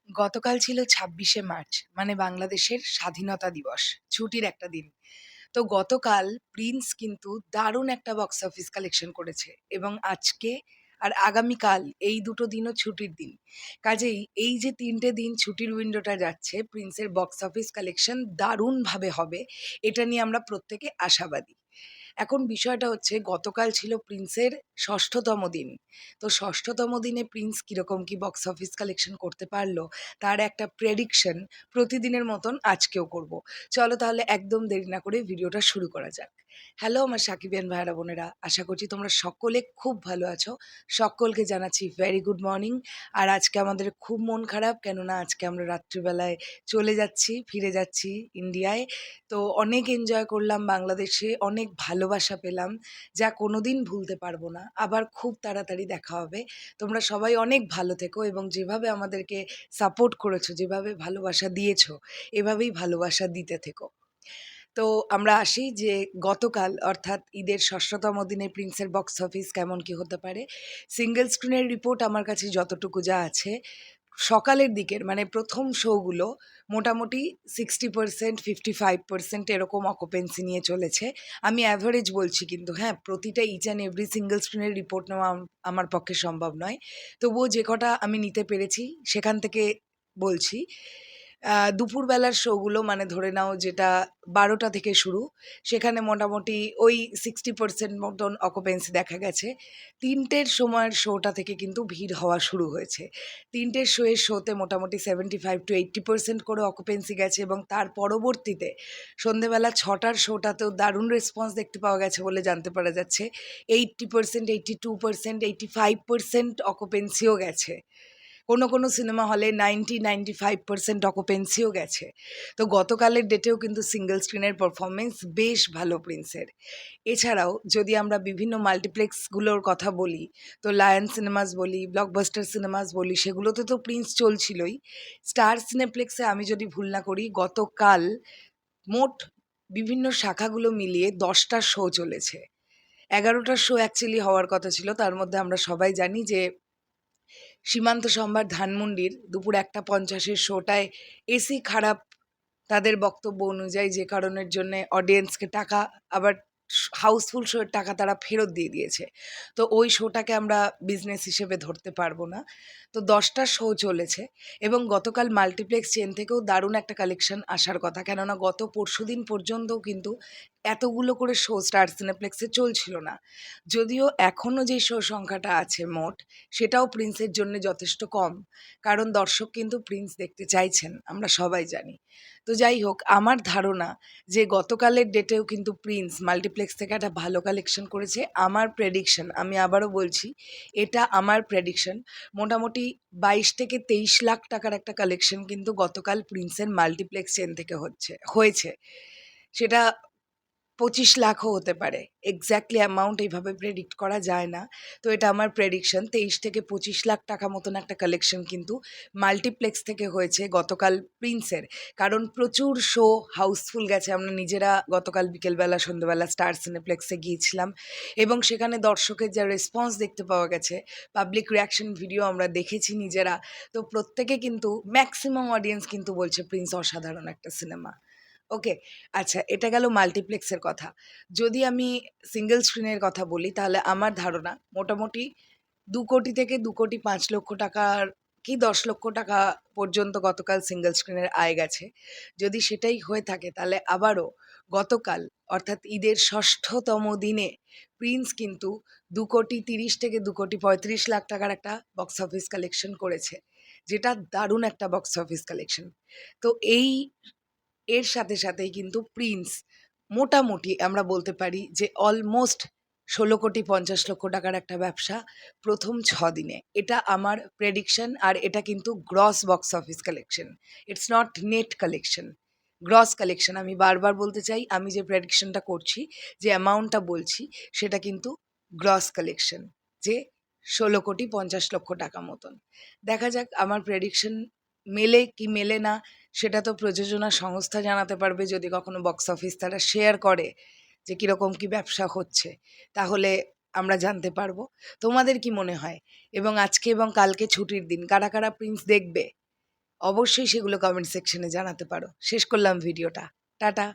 গতকাল ছিল ২৬শে মার্চ মানে বাংলাদেশের স্বাধীনতা দিবস। ছুটির একটা দিন। তো গতকাল 'প্রিন্স' কিন্তু দারুণ একটা বক্স অফিস কালেকশন করেছে এবং আজকে আর আগামীকাল এই দুটো দিনও ছুটির দিন। কাজেই এই যে ৩ টে দিন ছুটির উইন্ডোটা যাচ্ছে 'প্রিন্সের' বক্স অফিস কালেকশন দারুণভাবে হবে। এটা নিয়ে আমরা প্রত্যেকে আশাবাদী। এখন বিষয়টা হচ্ছে গতকাল ছিল 'প্রিন্সের' ৬ষ্ঠতম দিন। তো ৬ষ্ঠতম দিনে 'প্রিন্স' কিরকম কি বক্স অফিস কালেকশন করতে পারল, তার একটা প্রেডিকশন প্রতিদিনের মতন আজকেও করব। চলো তাহলে একদম দেরি না করে ভিডিওটা শুরু করা যাক। হ্যালো আমার সাকিবিয়ান ভাইয়েরা বোনেরা, আশা করছি তোমরা সকলে খুব ভালো আছো। সকলকে জানাচ্ছি ভেরি গুড মর্নিং। আর আজকে আমাদের খুব মন খারাপ, কেননা আজকে আমরা রাত্রিবেলায় চলে যাচ্ছি, ফিরে যাচ্ছি ইন্ডিয়ায়। তো অনেক এনজয় করলাম বাংলাদেশে, অনেক ভালোবাসা পেলাম, যা কোনোদিন ভুলতে পারবো না। আবার খুব তাড়াতাড়ি দেখা হবে। তোমরা সবাই অনেক ভালো থেকো এবং যেভাবে আমাদেরকে সাপোর্ট করেছো, যেভাবে ভালোবাসা দিয়েছো, এভাবেই ভালোবাসা দিতে থেকো। তো আমরা আসি যে গতকাল অর্থাৎ ঈদের ৬ষ্ঠতম দিনে 'প্রিন্সের' বক্স অফিস কেমন কি হতে পারে। সিঙ্গল স্ক্রিনের রিপোর্ট আমার কাছে যতটুকু যা আছে, সকালের দিকের মানে ১ম শোগুলো মোটামুটি 60% 55% এরকম অকুপেন্সি নিয়ে চলেছে। আমি অ্যাভারেজ বলছি কিন্তু, হ্যাঁ? প্রতিটা ইচ অ্যান্ড এভরি সিঙ্গল স্ক্রিনের রিপোর্ট নেওয়া আমার পক্ষে সম্ভব নয়। তবুও যে কটা আমি নিতে পেরেছি সেখান থেকে বলছি। দুপুরবেলার শোগুলো মানে ধরে নাও যেটা ১২টা থেকে শুরু, সেখানে মোটামুটি ওই 60% মতন অকুপেন্সি দেখা গেছে। ৩টের সময়ের শোটা থেকে কিন্তু ভিড় হওয়া শুরু হয়েছে। ৩টের শোতে মোটামুটি 75-80% করে অকুপেন্সি গেছে এবং তার পরবর্তীতে সন্ধেবেলা ৬টার শোটাতেও দারুণ রেসপন্স দেখতে পাওয়া গেছে বলে জানতে পারা যাচ্ছে। 80%, 82%, 85% অকুপেন্সিও গেছে। কোনো সিনেমা হলে 90-95% অকুপেন্সিও গেছে। তো গতকালের ডেটেও কিন্তু সিঙ্গল স্ক্রিনের পারফরম্যান্স বেশ ভালো 'প্রিন্সের'। এছাড়াও যদি আমরা বিভিন্ন মাল্টিপ্লেক্সগুলোর কথা বলি, তো লায়ন সিনেমাস বলি, ব্লকবাস্টার সিনেমাস বলি, সেগুলোতে তো 'প্রিন্স' চলছিলই। স্টার সিনেপ্লেক্সে আমি যদি ভুল না করি গতকাল মোট বিভিন্ন শাখাগুলো মিলিয়ে ১০টা শো চলেছে। ১১টা শো অ্যাকচুয়ালি হওয়ার কথা ছিল। তার মধ্যে আমরা সবাই জানি যে সীমান্ত সম্ভার ধানমন্ডির দুপুর ১টা ৫০ এর শোটায় এসি খারাপ, তাদের বক্তব্য অনুযায়ী, যে কারণের জন্যে অডিয়েন্সকে টাকা আবার হাউসফুল শো এর টাকা তারা ফেরত দিয়ে দিয়েছে। তো ওই শোটাকে আমরা বিজনেস হিসেবে ধরতে পারব না। তো ১০টা শো চলেছে এবং গতকাল মাল্টিপ্লেক্স চেন থেকেও দারুণ একটা কালেকশন আসার কথা। কেননা গত পরশুদিন পর্যন্তও কিন্তু এতগুলো করে শো স্টার সিনেপ্লেক্সে চলছিল না। যদিও এখনও যে শো সংখ্যাটা আছে মোট, সেটাও প্রিন্সের জন্যে যথেষ্ট কম। কারণ দর্শক কিন্তু প্রিন্স দেখতে চাইছেন, আমরা সবাই জানি। তো যাই হোক, আমার ধারণা যে গতকালের ডেটেও কিন্তু প্রিন্স মাল্টিপ্লেক্স থেকে একটা ভালো কালেকশন করেছে। আমার প্রেডিকশন, আমি আবারও বলছি, এটা আমার প্রেডিকশন, মোটামুটি ২২ থেকে ২৩ লাখ টাকার একটা কালেকশন কিন্তু গতকাল প্রিন্সের মাল্টিপ্লেক্স চেন থেকে হয়েছে। সেটা ২৫ লাখও হতে পারে। এক্সাক্টলি অ্যামাউন্ট এইভাবে প্রেডিক্ট করা যায় না। তো এটা আমার প্রেডিকশন ২৩ থেকে ২৫ লাখ টাকা মতন একটা কালেকশন কিন্তু মাল্টিপ্লেক্স থেকে হয়েছে গতকাল প্রিন্সের। কারণ প্রচুর শো হাউসফুল গেছে। আমরা নিজেরা গতকাল বিকেলবেলা সন্ধ্যেবেলা স্টার সিনেপ্লেক্সে গিয়েছিলাম এবং সেখানে দর্শকের যা রেসপন্স দেখতে পাওয়া গেছে, পাবলিক রিঅ্যাকশন ভিডিও আমরা দেখেছি নিজেরা। তো প্রত্যেকে কিন্তু ম্যাক্সিমাম অডিয়েন্স কিন্তু বলছে প্রিন্স অসাধারণ একটা সিনেমা। ওকে, আচ্ছা এটা গেল মাল্টিপ্লেক্সের কথা। যদি আমি সিঙ্গল স্ক্রিনের কথা বলি তাহলে আমার ধারণা মোটামুটি ২,০০,০০,০০০ থেকে ২,৫,০০,০০০ টাকার কি ১০,০০,০০০ টাকা পর্যন্ত গতকাল সিঙ্গল স্ক্রিনের আয় গেছে। যদি সেটাই হয়ে থাকে তাহলে আবারও গতকাল অর্থাৎ ঈদের ৬ষ্ঠতম দিনে প্রিন্স কিন্তু ২,৩০,০০,০০০ থেকে ২,৩৫,০০,০০০ টাকার একটা বক্স অফিস কালেকশন করেছে। যেটা দারুণ একটা বক্স অফিস কালেকশন। তো এর সাথেই কিন্তু প্রিন্স মোটামুটি আমরা বলতে পারি যে অলমোস্ট ১৬,৫০,০০,০০০ টাকার একটা ব্যবসা ১ম ৬ দিনে। এটা আমার প্রেডিকশন আর এটা কিন্তু gross box office collection. It's not net collection, gross collection. আমি বারবার বলতে চাই, আমি যে প্রেডিকশনটা করছি, যে অ্যামাউন্টটা বলছি, সেটা কিন্তু গ্রস কালেকশন, যে ১৬,৫০,০০,০০০ টাকা মতন। দেখা যাক আমার প্রেডিকশন মেলে কি মেলে না, সেটা তো প্রযোজনা সংস্থা জানাতে পারবে যদি কখনো বক্স অফিস তারা শেয়ার করে যে কীরকম কী ব্যবসা হচ্ছে, তাহলে আমরা জানতে পারবো। তোমাদের কি মনে হয়? এবং আজকে এবং কালকে ছুটির দিন, কারা প্রিন্স দেখবে? অবশ্যই সেগুলো কমেন্ট সেকশনে জানাতে পারো। শেষ করলাম ভিডিওটা। টাটা।